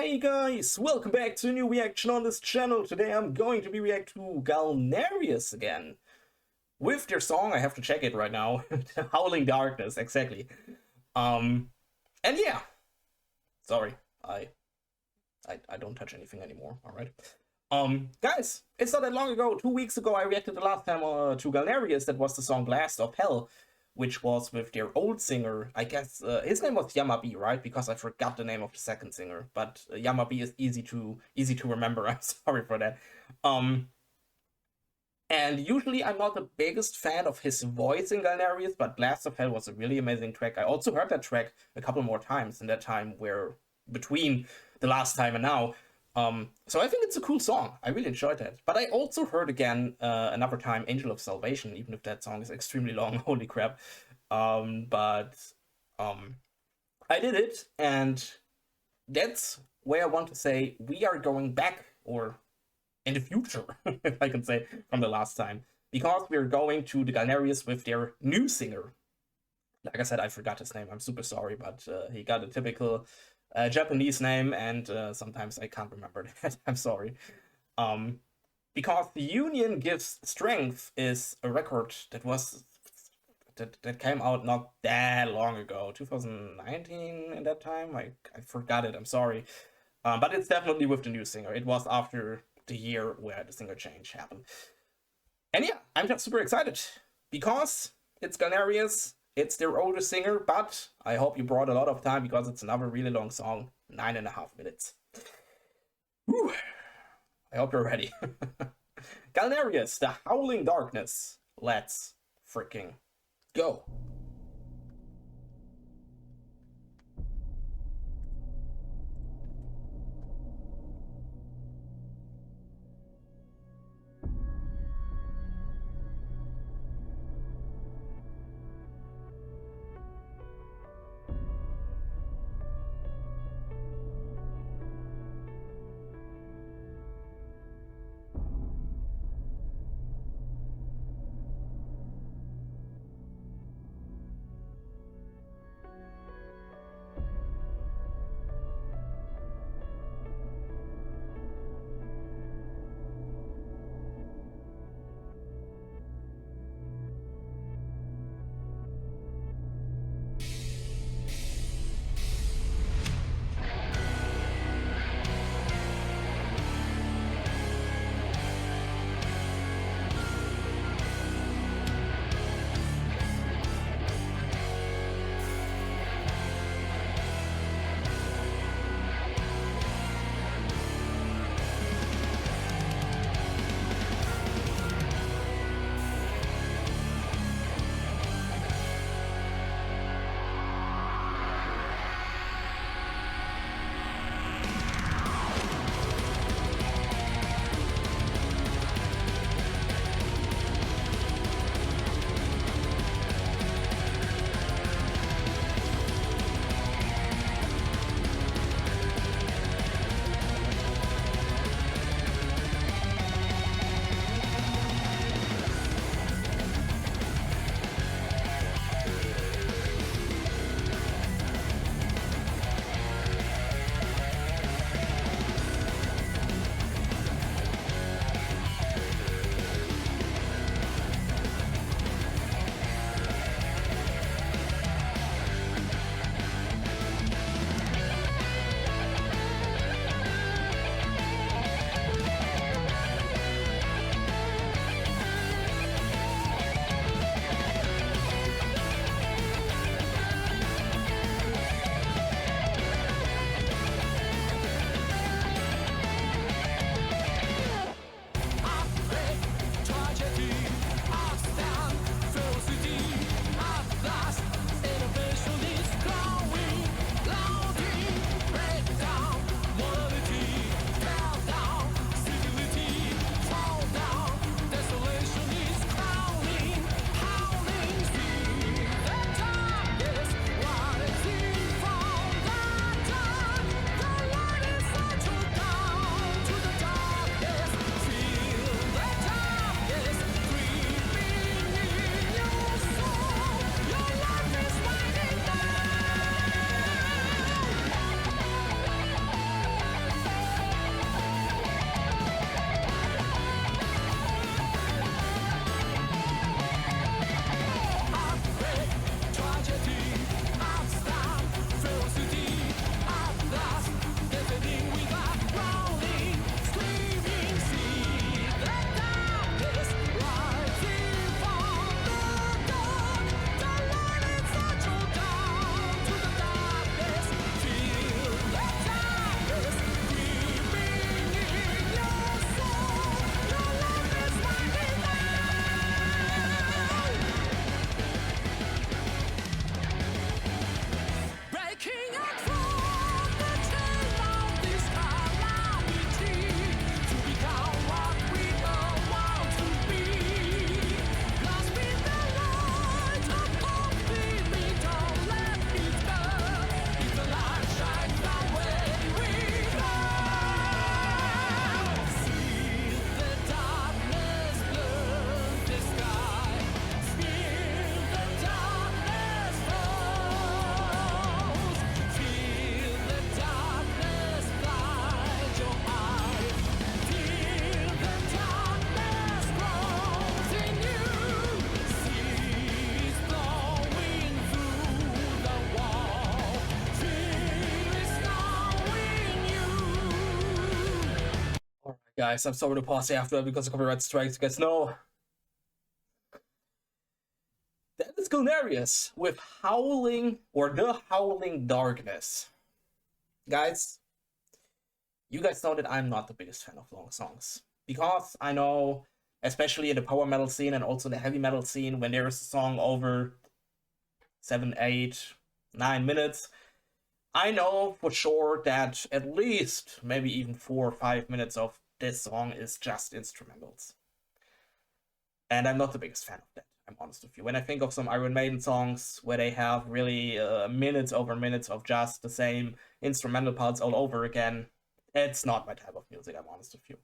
Hey guys, welcome back to a new reaction on this channel. Today I'm going to be reacting to Galneryus again. With their song, I have to check it right now. Howling Darkness, exactly. And yeah. Sorry, I don't touch anything anymore, alright? Guys, it's not that long ago, 2 weeks ago, I reacted the last time to Galneryus. That was the song Blast of Hell, which was with their old singer. I guess his name was Yamabi, right? Because I forgot the name of the second singer. But Yamabi is easy to remember. I'm sorry for that. And usually I'm not the biggest fan of his voice in Galneryus, but Blast of Hell was a really amazing track. I also heard that track a couple more times in that time where between the last time and now. So I think it's a cool song. I really enjoyed that. But I also heard again another time Angel of Salvation, even if that song is extremely long. Holy crap. But I did it, and that's where I want to say we are going back, or in the future, if I can say, from the last time. Because we're going to the Galneryus with their new singer. Like I said, I forgot his name. I'm super sorry, but he got a typical Japanese name, and sometimes I can't remember that. I'm sorry. Because The Union Gives Strength is a record that came out not that long ago, 2019 in that time. I forgot it, I'm sorry. But it's definitely with the new singer. It was after the year where the singer change happened. And yeah, I'm just super excited because it's Galneryus, it's their older singer, but I hope you brought a lot of time because it's another really long song, 9.5 minutes. Whew. I hope you're ready. Galneryus, the Howling Darkness. Let's freaking go. Guys, I'm sorry to pause after because of copyright strikes. Guys, no. That is Galneryus with Howling, or The Howling Darkness. Guys, you guys know that I'm not the biggest fan of long songs. Because I know, especially in the power metal scene and also the heavy metal scene, when there is a song over 7, 8, 9 minutes, I know for sure that at least maybe even 4 or 5 minutes of this song is just instrumentals. And I'm not the biggest fan of that, I'm honest with you. When I think of some Iron Maiden songs where they have really minutes over minutes of just the same instrumental parts all over again, it's not my type of music, I'm honest with you.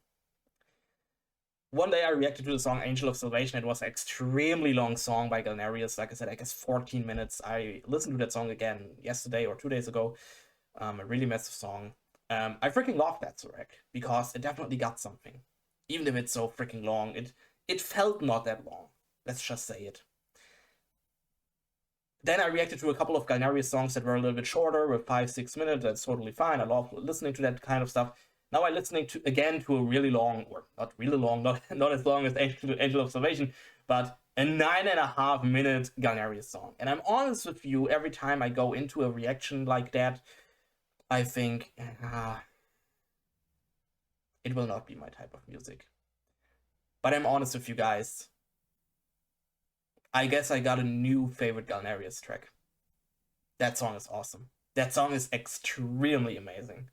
One day I reacted to the song Angel of Salvation. It was an extremely long song by Galneryus. Like I said, I guess 14 minutes. I listened to that song again yesterday or 2 days ago. A really massive song. I freaking love that track because it definitely got something. Even if it's so freaking long, it felt not that long. Let's just say it. Then I reacted to a couple of Galneryus songs that were a little bit shorter, with 5-6 minutes. That's totally fine. I love listening to that kind of stuff. Now I'm listening to a really long, or not really long, not as long as Angel of Salvation, but a 9.5 minute Galneryus song. And I'm honest with you, every time I go into a reaction like that, I think, it will not be my type of music. But I'm honest with you guys. I guess I got a new favorite Galneryus track. That song is awesome. That song is extremely amazing.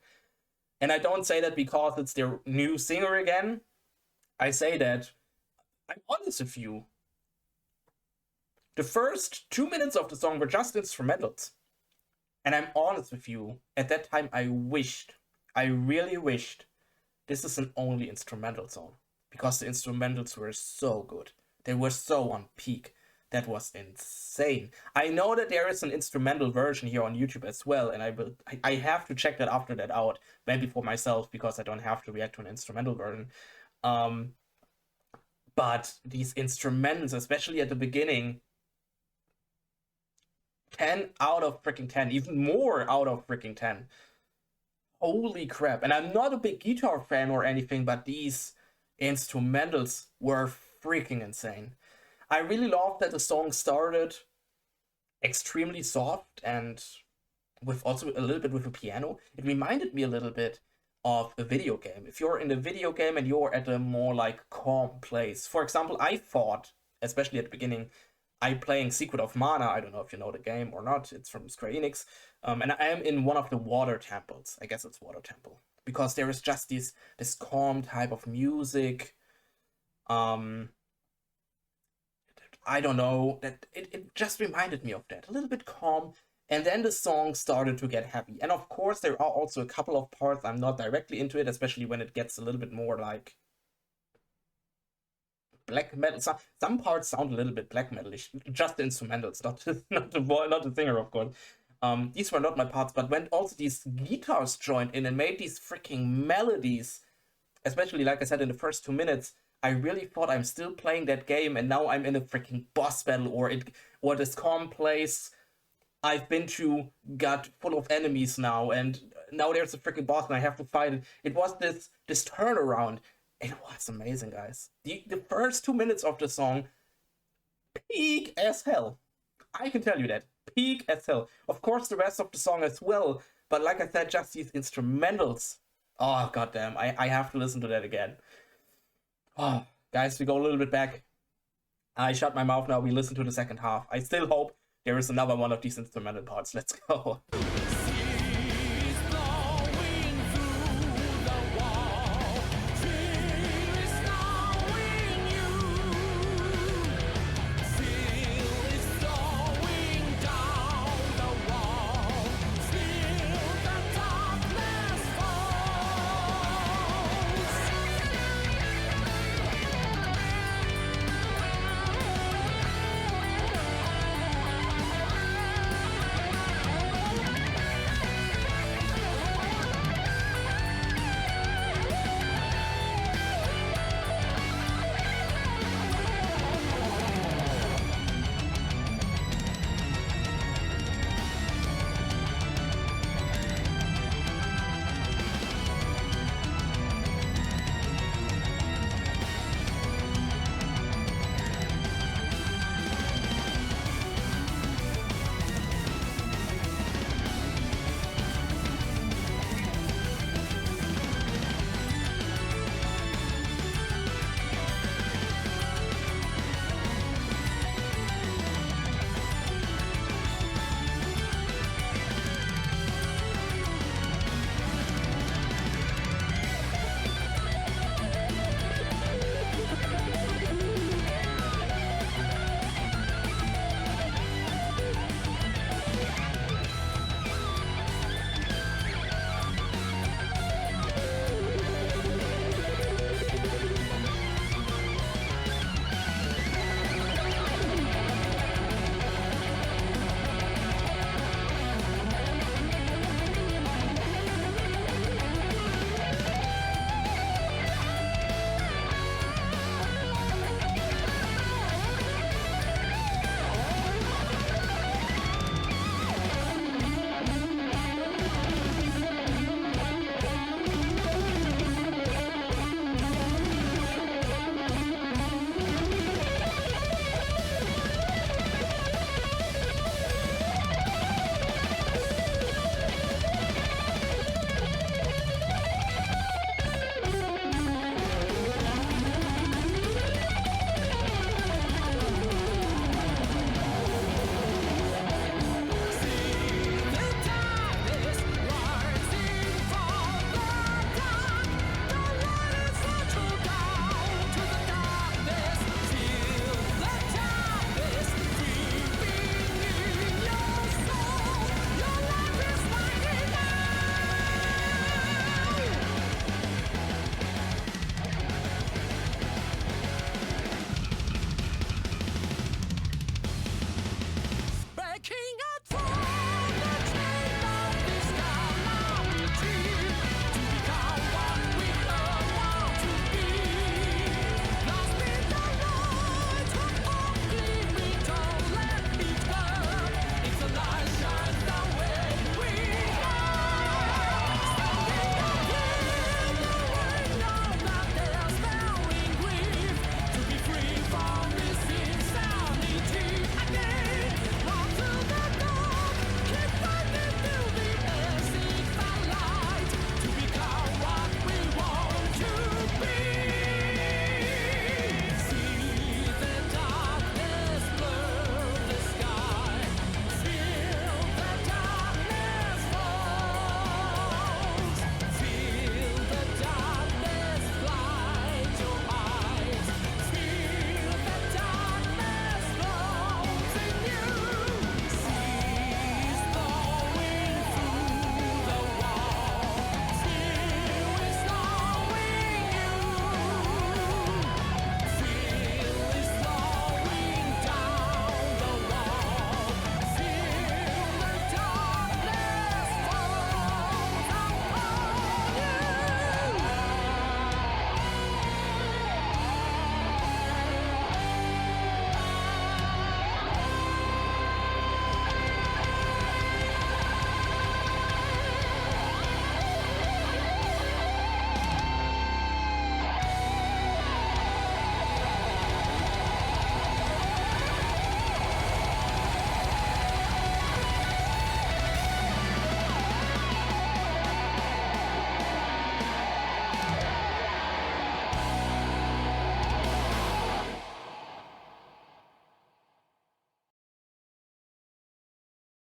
And I don't say that because it's their new singer again. I say that, I'm honest with you, the first 2 minutes of the song were just instrumentals. And I'm honest with you, at that time I really wished, this is an only instrumental song. Because the instrumentals were so good. They were so on peak. That was insane. I know that there is an instrumental version here on YouTube as well, and I have to check that after that out, maybe for myself, because I don't have to react to an instrumental version. But these instrumentals, especially at the beginning, 10 out of freaking 10, even more out of freaking 10. Holy crap. And I'm not a big guitar fan or anything, but these instrumentals were freaking insane. I really loved that the song started extremely soft and with also a little bit with a piano. It reminded me a little bit of a video game. If you're in a video game and you're at a more like calm place. For example, I thought, especially at the beginning, I'm playing Secret of Mana. I don't know if you know the game or not. It's from Square Enix. And I am in one of the water temples. I guess it's Water Temple. Because there is just this calm type of music. I don't know, that it just reminded me of that. A little bit calm, and then the song started to get heavy. And of course, there are also a couple of parts I'm not directly into it, especially when it gets a little bit more like black metal. Some parts sound a little bit black metalish, just the instrumentals, not the singer, of course. These were not my parts, but when also these guitars joined in and made these freaking melodies, especially like I said in the first 2 minutes, I really thought I'm still playing that game, and now I'm in a freaking boss battle, or this calm place I've been to got full of enemies now, and now there's a freaking boss and I have to fight it. It was this turnaround. It was amazing, guys. The first 2 minutes of the song, peak as hell. I can tell you that. Peak as hell. Of course, the rest of the song as well, but like I said, just these instrumentals. Oh, goddamn. I have to listen to that again. Oh, guys, we go a little bit back. I shut my mouth now. We listen to the second half. I still hope there is another one of these instrumental parts. Let's go.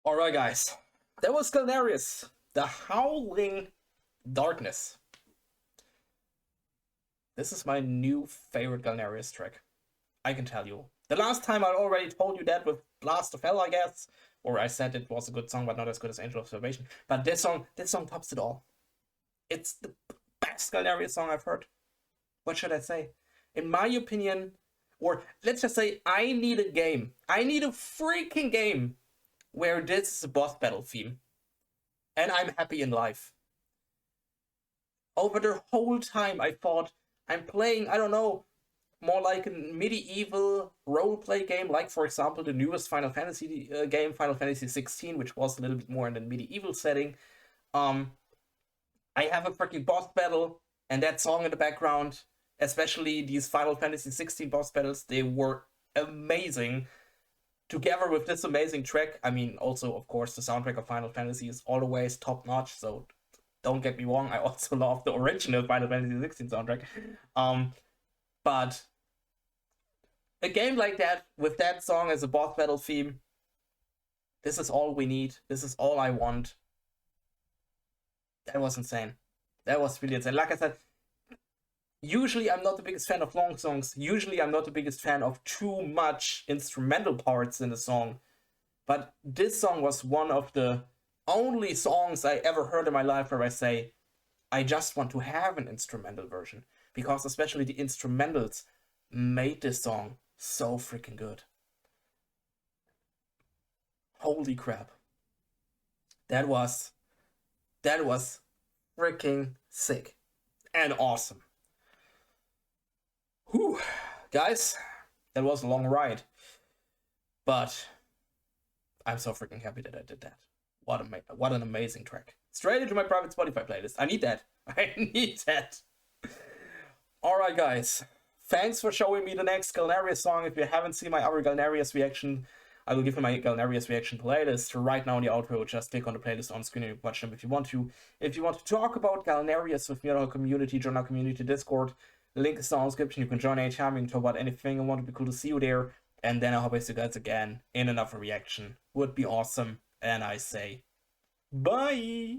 Alright, guys. That was Galneryus, the Howling Darkness. This is my new favorite Galneryus track. I can tell you. The last time I already told you that with Blast of Hell, I guess. Or I said it was a good song, but not as good as Angel of Salvation. But this song tops it all. It's the best Galneryus song I've heard. What should I say? In my opinion, or let's just say I need a game. I need a freaking game where this is a boss battle theme. And I'm happy in life. Over the whole time I thought I'm playing, I don't know, more like a medieval roleplay game, like for example the newest Final Fantasy game, Final Fantasy 16, which was a little bit more in a medieval setting. I have a freaking boss battle and that song in the background, especially these Final Fantasy 16 boss battles, they were amazing. Together with this amazing track, I mean, also, of course, the soundtrack of Final Fantasy is always top-notch, so don't get me wrong, I also love the original Final Fantasy 16 soundtrack. But a game like that, with that song as a boss battle theme, this is all we need. This is all I want. That was insane. That was really insane. Like I said, usually I'm not the biggest fan of long songs. Usually I'm not the biggest fan of too much instrumental parts in the song. But this song was one of the only songs I ever heard in my life where I say, I just want to have an instrumental version. Because especially the instrumentals made this song so freaking good. Holy crap. That was freaking sick and awesome. Whew, guys, that was a long ride, but I'm so freaking happy that I did that. What an amazing track. Straight into my private Spotify playlist. I need that. I need that. Alright, guys. Thanks for showing me the next Galneryus song. If you haven't seen my other Galneryus reaction, I will give you my Galneryus reaction playlist right now in the outro. Just click on the playlist on screen and watch them if you want to. If you want to talk about Galneryus with me in our community, join our community Discord. The link is down in the description. You can join anytime. You can talk about anything. I want to be cool to see you there. And then I hope I see you guys again in another reaction. Would be awesome. And I say, bye!